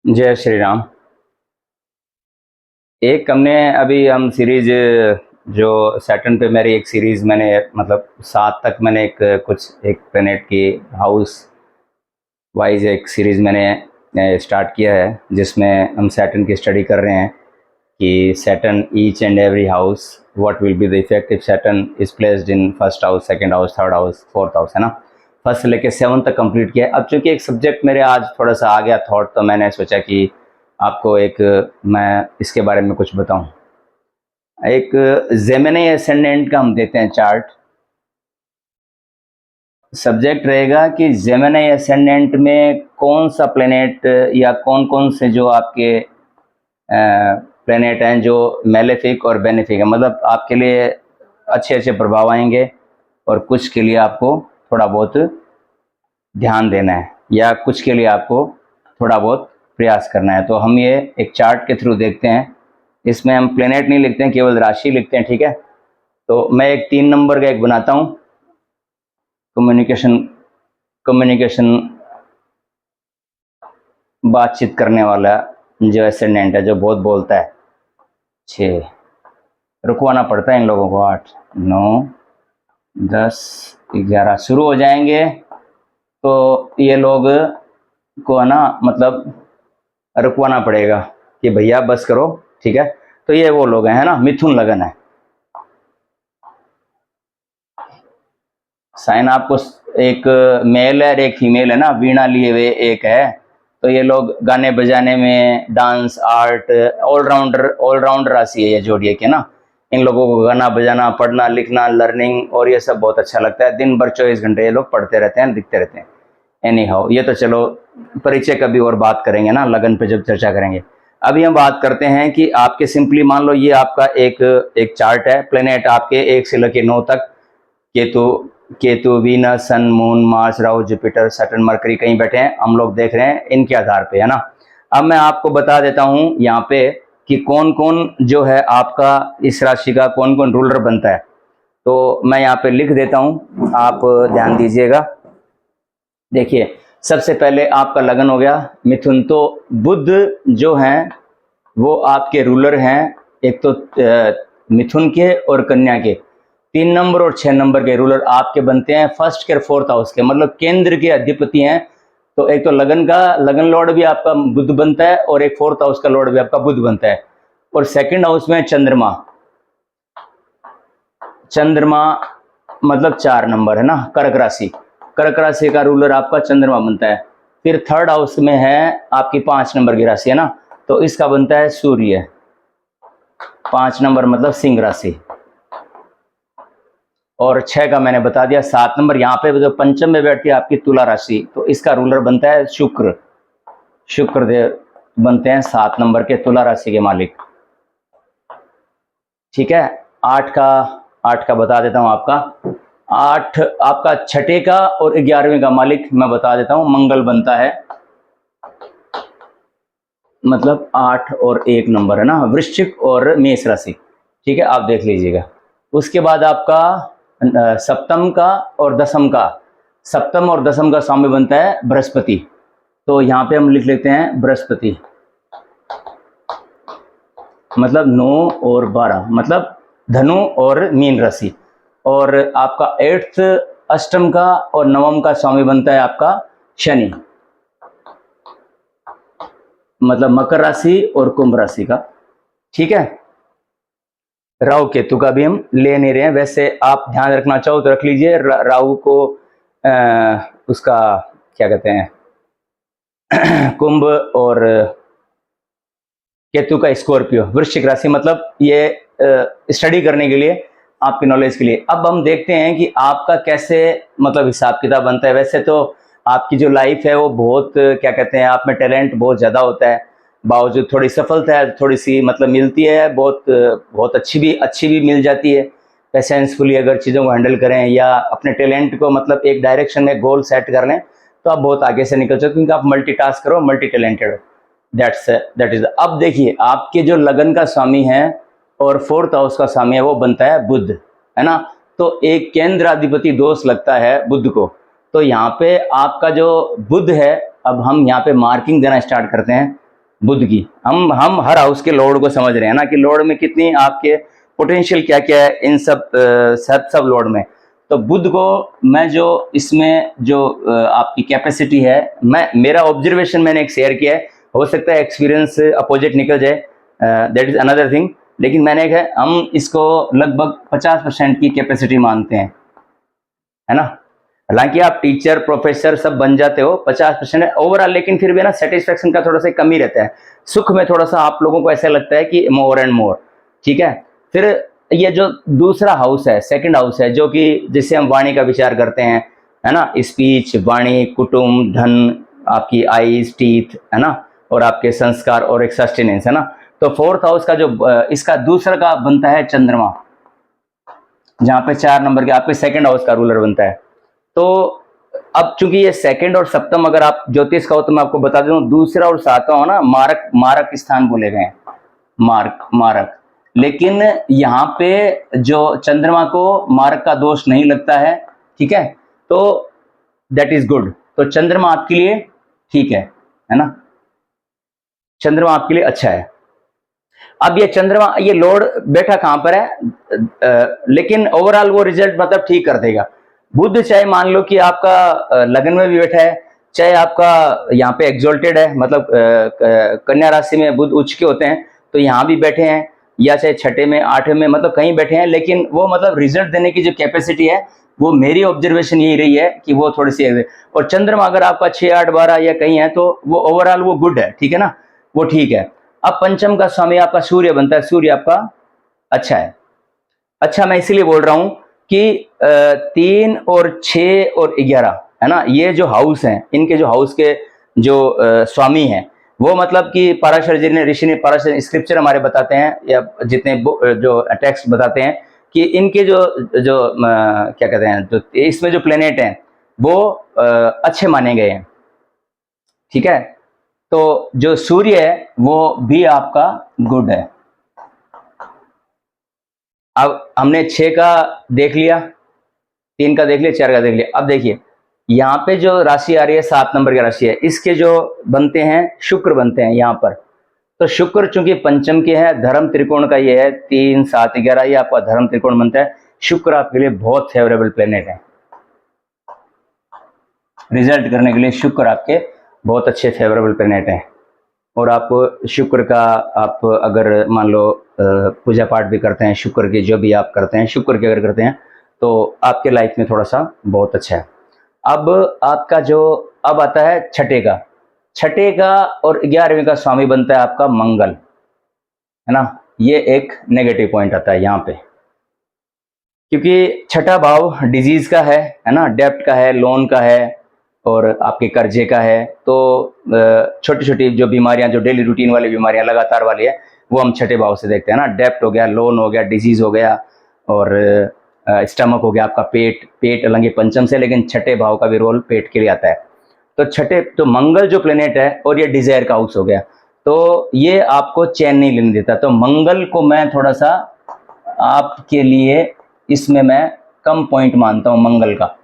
जय श्री राम। एक हमने अभी हम सीरीज जो सैटर्न पे मेरी एक सीरीज मैंने मतलब 7 तक मैंने एक प्लेनेट की हाउस वाइज एक सीरीज मैंने स्टार्ट किया है, जिसमें हम सैटर्न की स्टडी कर रहे हैं कि Saturn each and every house what will be the effect if Saturn is placed in first house, second house, third house, fourth house, है ना। फर्स्ट से लेके 7 तक कंप्लीट किया। अब चूंकि एक सब्जेक्ट मेरे आज थोड़ा सा आ गया थॉट, तो मैंने सोचा कि आपको मैं इसके बारे में कुछ बताऊं। एक जेमिनी एसेंडेंट का हम देते हैं चार्ट। सब्जेक्ट रहेगा कि जेमिनी एसेंडेंट में कौन सा प्लेनेट या कौन कौन से जो आपके प्लेनेट हैं जो मेलेफिक और बेनिफिक है, मतलब आपके लिए अच्छे अच्छे प्रभाव आएंगे और कुछ के लिए आपको थोड़ा बहुत ध्यान देना है या कुछ के लिए आपको थोड़ा बहुत प्रयास करना है। तो हम ये एक चार्ट के थ्रू देखते हैं। इसमें हम प्लेनेट नहीं लिखते हैं, केवल राशि लिखते हैं, ठीक है। तो मैं एक 3 नंबर का एक बनाता हूँ, कम्युनिकेशन कम्युनिकेशन बातचीत करने वाला जो एसेंडेंट है, जो बहुत बोलता है। 6 रुकवाना पड़ता है इन लोगों को। 8, 9, 10, 11 शुरू हो जाएंगे तो ये लोग को है ना, मतलब रुकवाना पड़ेगा कि भैया बस करो, ठीक है। तो ये वो लोग हैं, है ना, मिथुन लगन है। साइन आपको एक मेल है और एक फीमेल है ना, वीणा लिए हुए एक है। तो ये लोग गाने बजाने में, डांस, आर्ट, ऑलराउंडर राशि है ये जोड़िए के ना। इन लोगों को गाना बजाना, पढ़ना लिखना, लर्निंग और ये सब बहुत अच्छा लगता है। दिन भर 24 घंटे ये लोग पढ़ते रहते हैं, लिखते रहते हैं। एनी हाउ, ये तो चलो परिचय कभी और बात करेंगे ना, लगन पे जब चर्चा करेंगे। अभी हम बात करते हैं कि आपके सिंपली मान लो ये आपका एक चार्ट है। प्लेनेट आपके 1 से लेकर 9 तक, Ketu Ketu Venus, Sun, Moon, Mars, Rahu, Jupiter, Saturn, Mercury कहीं बैठे हैं, हम लोग देख रहे हैं इनके आधार पे, है ना। अब मैं आपको बता देता हूं यहाँ पे कि कौन कौन जो है आपका इस राशि का कौन कौन रूलर बनता है। तो मैं यहाँ पे लिख देता हूं, आप ध्यान दीजिएगा। देखिए, सबसे पहले आपका लगन हो गया मिथुन। तो बुध जो हैं वो आपके रूलर हैं, एक तो मिथुन के और कन्या के। 3 नंबर और 6 नंबर के रूलर आपके बनते हैं फर्स्ट के और फोर्थ हाउस के, मतलब केंद्र के अधिपति हैं। तो एक तो लगन लॉर्ड भी आपका बुध बनता है और एक फोर्थ हाउस का लॉर्ड भी आपका बुध बनता है। और सेकंड हाउस में चंद्रमा मतलब 4 नंबर, है ना, कर्क राशि का रूलर आपका चंद्रमा बनता है। फिर थर्ड हाउस में है आपकी 5 नंबर की राशि, है ना, तो इसका बनता है सूर्य। 5 नंबर मतलब सिंह राशि। और 6 का मैंने बता दिया। 7 नंबर यहाँ पे जो पंचम में बैठती है आपकी तुला राशि, तो इसका रूलर बनता है शुक्र देव बनते हैं 7 नंबर के तुला राशि के मालिक, ठीक है। 8 का बता देता हूं आपका। 8 आपका छठे का और 11वें का मालिक मैं बता देता हूं, मंगल बनता है, मतलब 8 और 1 नंबर, है ना, वृश्चिक और मेष राशि, ठीक है, आप देख लीजिएगा। उसके बाद आपका सप्तम और दसम का स्वामी बनता है बृहस्पति। तो यहाँ पे हम लिख लेते हैं बृहस्पति, मतलब 9 और 12, मतलब धनु और मीन राशि। और आपका 8th अष्टम का और नवम का स्वामी बनता है आपका शनि, मतलब मकर राशि और कुंभ राशि का, ठीक है। राहु केतु का भी हम ले नहीं रहे हैं, वैसे आप ध्यान रखना चाहो तो रख लीजिए। राहु को उसका क्या कहते हैं कुंभ, और केतु का स्कॉर्पियो, वृश्चिक राशि, मतलब ये स्टडी करने के लिए, आपकी नॉलेज के लिए। अब हम देखते हैं कि आपका कैसे मतलब हिसाब किताब बनता है। वैसे तो आपकी जो लाइफ है वो बहुत क्या कहते हैं, आप में टैलेंट बहुत ज़्यादा होता है, बावजूद थोड़ी सफलता है थोड़ी सी मतलब मिलती है, बहुत अच्छी भी मिल जाती है। पेशेंसफुली अगर चीज़ों को हैंडल करें या अपने टैलेंट को मतलब एक डायरेक्शन में गोल सेट कर लें, तो आप बहुत आगे से निकल सकते हो, क्योंकि आप मल्टीटास्क करो, मल्टी टैलेंटेड। That is. अब देखिए, आपके जो लगन का स्वामी है और फोर्थ हाउस का स्वामी है वो बनता है बुध, है ना। तो एक केंद्राधिपति दोष लगता है बुध को। तो यहाँ पे आपका जो बुध है, अब हम यहाँ पे मार्किंग देना स्टार्ट करते हैं। बुध की। हम हर हाउस के लॉर्ड को समझ रहे हैं ना कि लॉर्ड में कितनी आपके पोटेंशियल क्या क्या है इन सब लॉर्ड में। तो बुध को मैं जो इसमें जो आपकी कैपेसिटी है, मेरा ऑब्जर्वेशन मैंने एक शेयर किया है, हो सकता है एक्सपीरियंस अपोजिट निकल जाए, दैट इज अनदर थिंग, लेकिन मैंने हम इसको लगभग 50% की कैपेसिटी मानते हैं, है ना। हालांकि आप टीचर प्रोफेसर सब बन जाते हो, 50% है ओवरऑल, लेकिन फिर भी ना सेटिस्फेक्शन का थोड़ा सा कमी रहता है। सुख में थोड़ा सा आप लोगों को ऐसा लगता है कि मोर एंड मोर, ठीक है। फिर ये जो दूसरा हाउस है, सेकंड हाउस है, जो कि जिससे हम वाणी का विचार करते हैं, है ना, स्पीच, वाणी, कुटुंब, धन, आपकी आईज, टीथ, है ना, और आपके संस्कार और एक सस्टेनेंस, है ना। तो फोर्थ हाउस का जो इसका दूसरा का बनता है चंद्रमा, जहां पे 4 नंबर के आपके सेकंड हाउस का रूलर बनता है। तो अब चूंकि ये सेकंड और सप्तम अगर आप ज्योतिष का हो तो मैं आपको बता दूं, दूसरा और सातवां हो ना, मारक मारक स्थान बोले गए हैं, मार्क मारक। लेकिन यहाँ पे जो चंद्रमा को मारक का दोष नहीं लगता है, ठीक है, तो दैट इज गुड। तो चंद्रमा आपके लिए ठीक है ना, चंद्रमा आपके लिए अच्छा है। अब ये चंद्रमा, ये लॉर्ड बैठा कहां पर है, लेकिन ओवरऑल वो रिजल्ट मतलब ठीक कर देगा। बुध चाहे मान लो कि आपका लगन में भी बैठा है, चाहे आपका यहाँ पे एग्जॉल्टेड है, मतलब कन्या राशि में बुध उच्च के होते हैं, तो यहाँ भी बैठे हैं, या चाहे छठे में, आठवें में, मतलब कहीं बैठे हैं, लेकिन वो मतलब रिजल्ट देने की जो कैपेसिटी है, वो मेरी ऑब्जर्वेशन यही रही है कि वो थोड़ी सी है। और चंद्रमा अगर आपका 6, 8, 12 या कहीं है, तो वो ओवरऑल वो गुड है, ठीक है ना, वो ठीक है। अब पंचम का स्वामी आपका सूर्य बनता है, सूर्य आपका अच्छा है। अच्छा, मैं इसीलिए बोल रहा हूं कि 3 और 6 और 11, है ना, ये जो हाउस हैं, इनके जो हाउस के जो स्वामी हैं, वो मतलब कि पराशर जी ने, ऋषि ने, पराशर स्क्रिप्चर हमारे बताते हैं, या जितने जो टेक्स्ट बताते हैं कि इनके जो जो क्या कहते हैं, जो इसमें जो प्लेनेट हैं वो अच्छे माने गए हैं, ठीक है। तो जो सूर्य है वो भी आपका गुड है। अब हमने 6 का देख लिया, 3 का देख लिया, 4 का देख लिया। अब देखिए यहाँ पे जो राशि आ रही है 7 नंबर की राशि है, इसके जो बनते हैं शुक्र बनते हैं यहाँ पर। तो शुक्र चूंकि पंचम के है, धर्म त्रिकोण का ये है, 3, 7, 11, ये आपका धर्म त्रिकोण बनता है। शुक्र आपके लिए बहुत फेवरेबल प्लेनेट है, रिजल्ट करने के लिए शुक्र आपके बहुत अच्छे फेवरेबल प्लेनेट है। और आप शुक्र का, आप अगर मान लो पूजा पाठ भी करते हैं शुक्र की, जो भी आप करते हैं शुक्र की अगर करते हैं, तो आपके लाइफ में थोड़ा सा बहुत अच्छा है। अब आपका जो अब आता है छठे का और 11वें का स्वामी बनता है आपका मंगल, है ना। ये एक नेगेटिव पॉइंट आता है यहाँ पे, क्योंकि छठा भाव डिजीज का है ना, डेप्ट का है, लोन का है, और आपके कर्जे का है। तो छोटी छोटी जो बीमारियां, जो डेली रूटीन वाली बीमारियां लगातार वाली है, वो हम छठे भाव से देखते हैं ना। डेप्ट हो गया, लोन हो गया, डिजीज हो गया, और स्टमक हो गया, आपका पेट अलग पंचम से, लेकिन छठे भाव का भी रोल पेट के लिए आता है। तो छठे, तो मंगल जो प्लेनेट है, और ये डिजायर का हाउस हो गया, तो ये आपको चैन नहीं लेने देता। तो मंगल को मैं थोड़ा सा आपके लिए इसमें मैं कम पॉइंट मानता हूं मंगल का,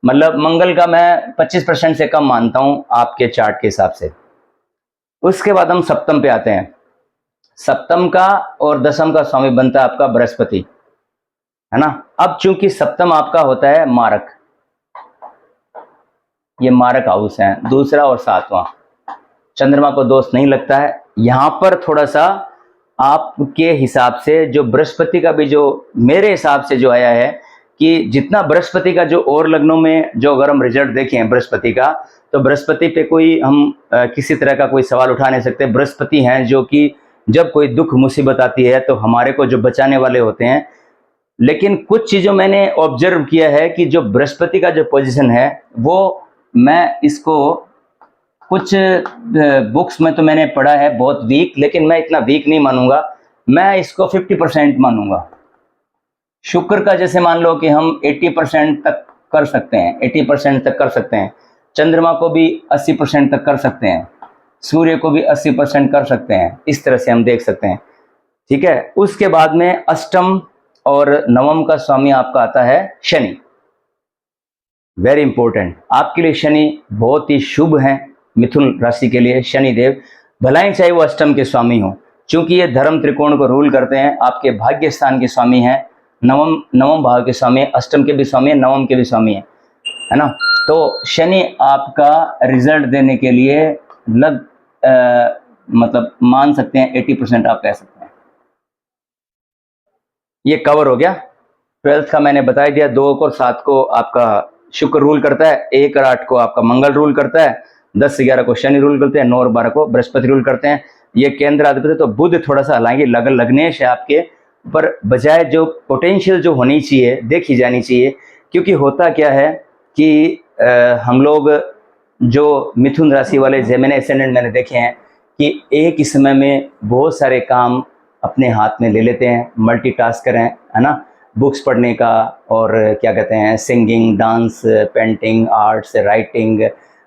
मतलब मंगल का मैं 25% से कम मानता हूं आपके चार्ट के हिसाब से। उसके बाद हम सप्तम पे आते हैं। सप्तम का और दसम का स्वामी बनता है आपका बृहस्पति, है ना। अब चूंकि सप्तम आपका होता है मारक, ये मारक हाउस है, दूसरा और 7वां, चंद्रमा को दोष नहीं लगता है। यहां पर थोड़ा सा आपके हिसाब से जो बृहस्पति का भी, जो मेरे हिसाब से जो आया है कि जितना बृहस्पति का जो और लग्नों में जो अगर हम रिजल्ट देखें बृहस्पति का, तो बृहस्पति पे कोई हम किसी तरह का कोई सवाल उठा नहीं सकते। बृहस्पति हैं जो कि जब कोई दुख मुसीबत आती है तो हमारे को जो बचाने वाले होते हैं। लेकिन कुछ चीज़ों मैंने ऑब्जर्व किया है कि जो बृहस्पति का जो पोजीशन है, वो मैं इसको कुछ बुक्स में तो मैंने पढ़ा है बहुत वीक, लेकिन मैं इतना वीक नहीं मानूंगा, मैं इसको 50% मानूंगा। शुक्र का जैसे मान लो कि हम 80% तक कर सकते हैं, 80% तक कर सकते हैं, चंद्रमा को भी 80% तक कर सकते हैं, सूर्य को भी 80% कर सकते हैं, इस तरह से हम देख सकते हैं, ठीक है। उसके बाद में अष्टम और नवम का स्वामी आपका आता है शनि, वेरी इंपॉर्टेंट आपके लिए शनि बहुत ही शुभ है। मिथुन राशि के लिए शनि देव भलाई चाहे वो अष्टम के स्वामी हो, क्योंकि ये धर्म त्रिकोण को रूल करते हैं, आपके भाग्य स्थान के स्वामी हैं, नवम भाव के स्वामी है, अष्टम के भी स्वामी है, नवम के भी स्वामी है ना। तो शनि आपका रिजल्ट देने के लिए मतलब मान सकते हैं 80% आप कह सकते हैं। ये कवर हो गया। 12th का मैंने बता दिया। 2 और 7 को आपका शुक्र रूल करता है, 1 और 8 को आपका मंगल रूल करता है, 10 से 11 को शनि रूल करते हैं, 9 और 12 को बृहस्पति रूल करते हैं। ये केंद्र अधिपति, तो बुध थोड़ा सा हालांकि लग्नेश है आपके, पर बजाय जो पोटेंशियल जो होनी चाहिए देखी जानी चाहिए। क्योंकि होता क्या है कि हम लोग जो मिथुन राशि वाले जेमिनी एसेंडेंट मैंने देखे हैं कि एक ही समय में बहुत सारे काम अपने हाथ में ले लेते हैं, मल्टीटास्कर हैं, है ना। बुक्स पढ़ने का, और क्या कहते हैं, singing, dance, painting, arts, writing,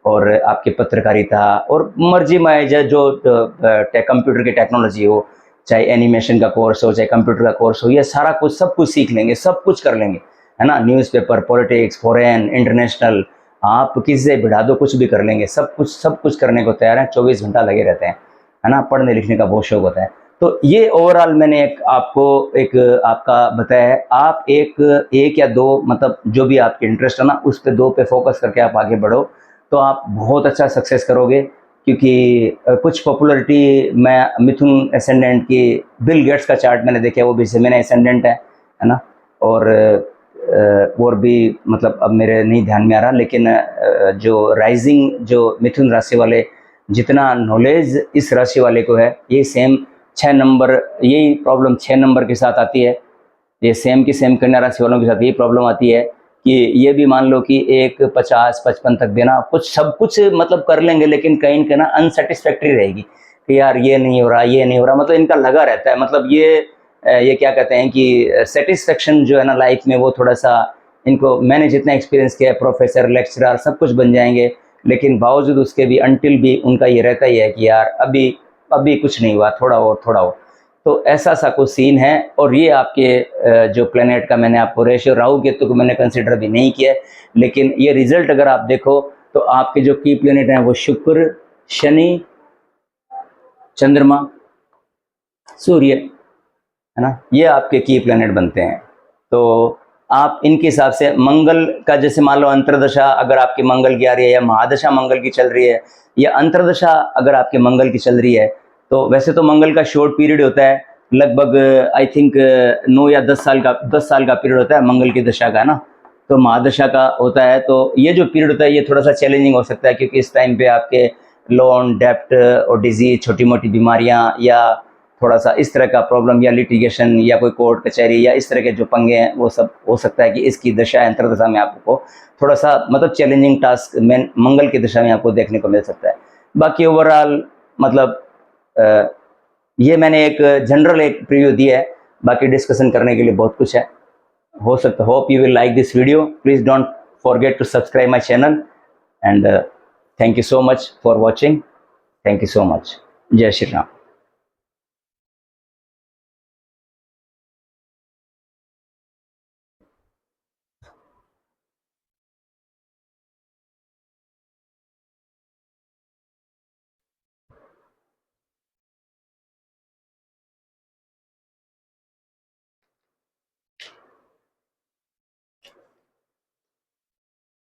और आपकी पत्रकारिता, और मर्जी में जो कंप्यूटर की टेक्नोलॉजी हो, चाहे एनिमेशन का कोर्स हो, चाहे कंप्यूटर का कोर्स हो, ये सारा कुछ सब कुछ सीख लेंगे, सब कुछ कर लेंगे, है ना। न्यूज़पेपर, पॉलिटिक्स, फॉरेन, इंटरनेशनल, आप किसी से भिड़ा दो, कुछ भी कर लेंगे, सब कुछ करने को तैयार हैं। 24 घंटा लगे रहते हैं, है ना। पढ़ने लिखने का बहुत शौक होता है। तो ये ओवरऑल मैंने आपको आपका बताया है। आप एक या 2 मतलब जो भी आपके इंटरेस्ट है ना, उस पे 2 पे फोकस करके आप आगे बढ़ो, तो आप बहुत अच्छा सक्सेस करोगे। क्योंकि कुछ पॉपुलरिटी मैं मिथुन एसेंडेंट की, बिल गेट्स का चार्ट मैंने देखा, वो भी जेमिनी एसेंडेंट है ना। और भी मतलब अब मेरे नहीं ध्यान में आ रहा, लेकिन जो राइजिंग जो मिथुन राशि वाले, जितना नॉलेज इस राशि वाले को है, ये सेम 6 नंबर, यही प्रॉब्लम 6 नंबर के साथ आती है। ये सेम कन्या राशि वालों के साथ यही प्रॉब्लम आती है कि ये भी मान लो कि 50-55 तक देना, कुछ सब कुछ मतलब कर लेंगे, लेकिन कहीं ना अनसेटिस्फैक्ट्री रहेगी कि यार ये नहीं हो रहा, मतलब इनका लगा रहता है। मतलब ये क्या कहते हैं कि सेटिस्फेक्शन जो है ना लाइफ में, वो थोड़ा सा इनको, मैंने जितना एक्सपीरियंस किया है, प्रोफेसर, लेक्चरर सब कुछ बन जाएंगे, लेकिन बावजूद उसके भी अंटिल भी उनका ये रहता ही है कि यार अभी कुछ नहीं हुआ, थोड़ा और। तो ऐसा सा कुछ सीन है। और ये आपके जो प्लेनेट का मैंने आपको रेशियो, राहु केतु को मैंने कंसिडर भी नहीं किया है, लेकिन ये रिजल्ट अगर आप देखो तो आपके जो की प्लेनेट हैं वो शुक्र, शनि, चंद्रमा, सूर्य, है ना, ये आपके की प्लेनेट बनते हैं। तो आप इनके हिसाब से मंगल का, जैसे मान लो अंतर्दशा अगर आपकी मंगल की आ रही है, या महादशा मंगल की चल रही है, या अंतर्दशा अगर आपके मंगल की चल रही है, तो वैसे तो मंगल का शॉर्ट पीरियड होता है, लगभग आई थिंक 9 या 10 साल का पीरियड होता है मंगल की दशा का, है ना। तो महादशा का होता है, तो ये जो पीरियड होता है ये थोड़ा सा चैलेंजिंग हो सकता है, क्योंकि इस टाइम पे आपके लोन, डेप्ट और डिजीज, छोटी मोटी बीमारियां, या थोड़ा सा इस तरह का प्रॉब्लम, या लिटिगेशन, या कोई कोर्ट कचहरी, या इस तरह के जो पंगे हैं, वो सब हो सकता है कि इसकी दशा, अंतर्दशा में आपको थोड़ा सा मतलब चैलेंजिंग टास्क में मंगल की दशा में आपको देखने को मिल सकता है। बाकी ओवरऑल मतलब ये मैंने एक जनरल एक प्रीव्यू दिया है, बाकी डिस्कशन करने के लिए बहुत कुछ है। हो सकता, hope you will like this video. Please don't forget to subscribe my channel, and thank you so much for watching. Thank you so much. जय श्री राम।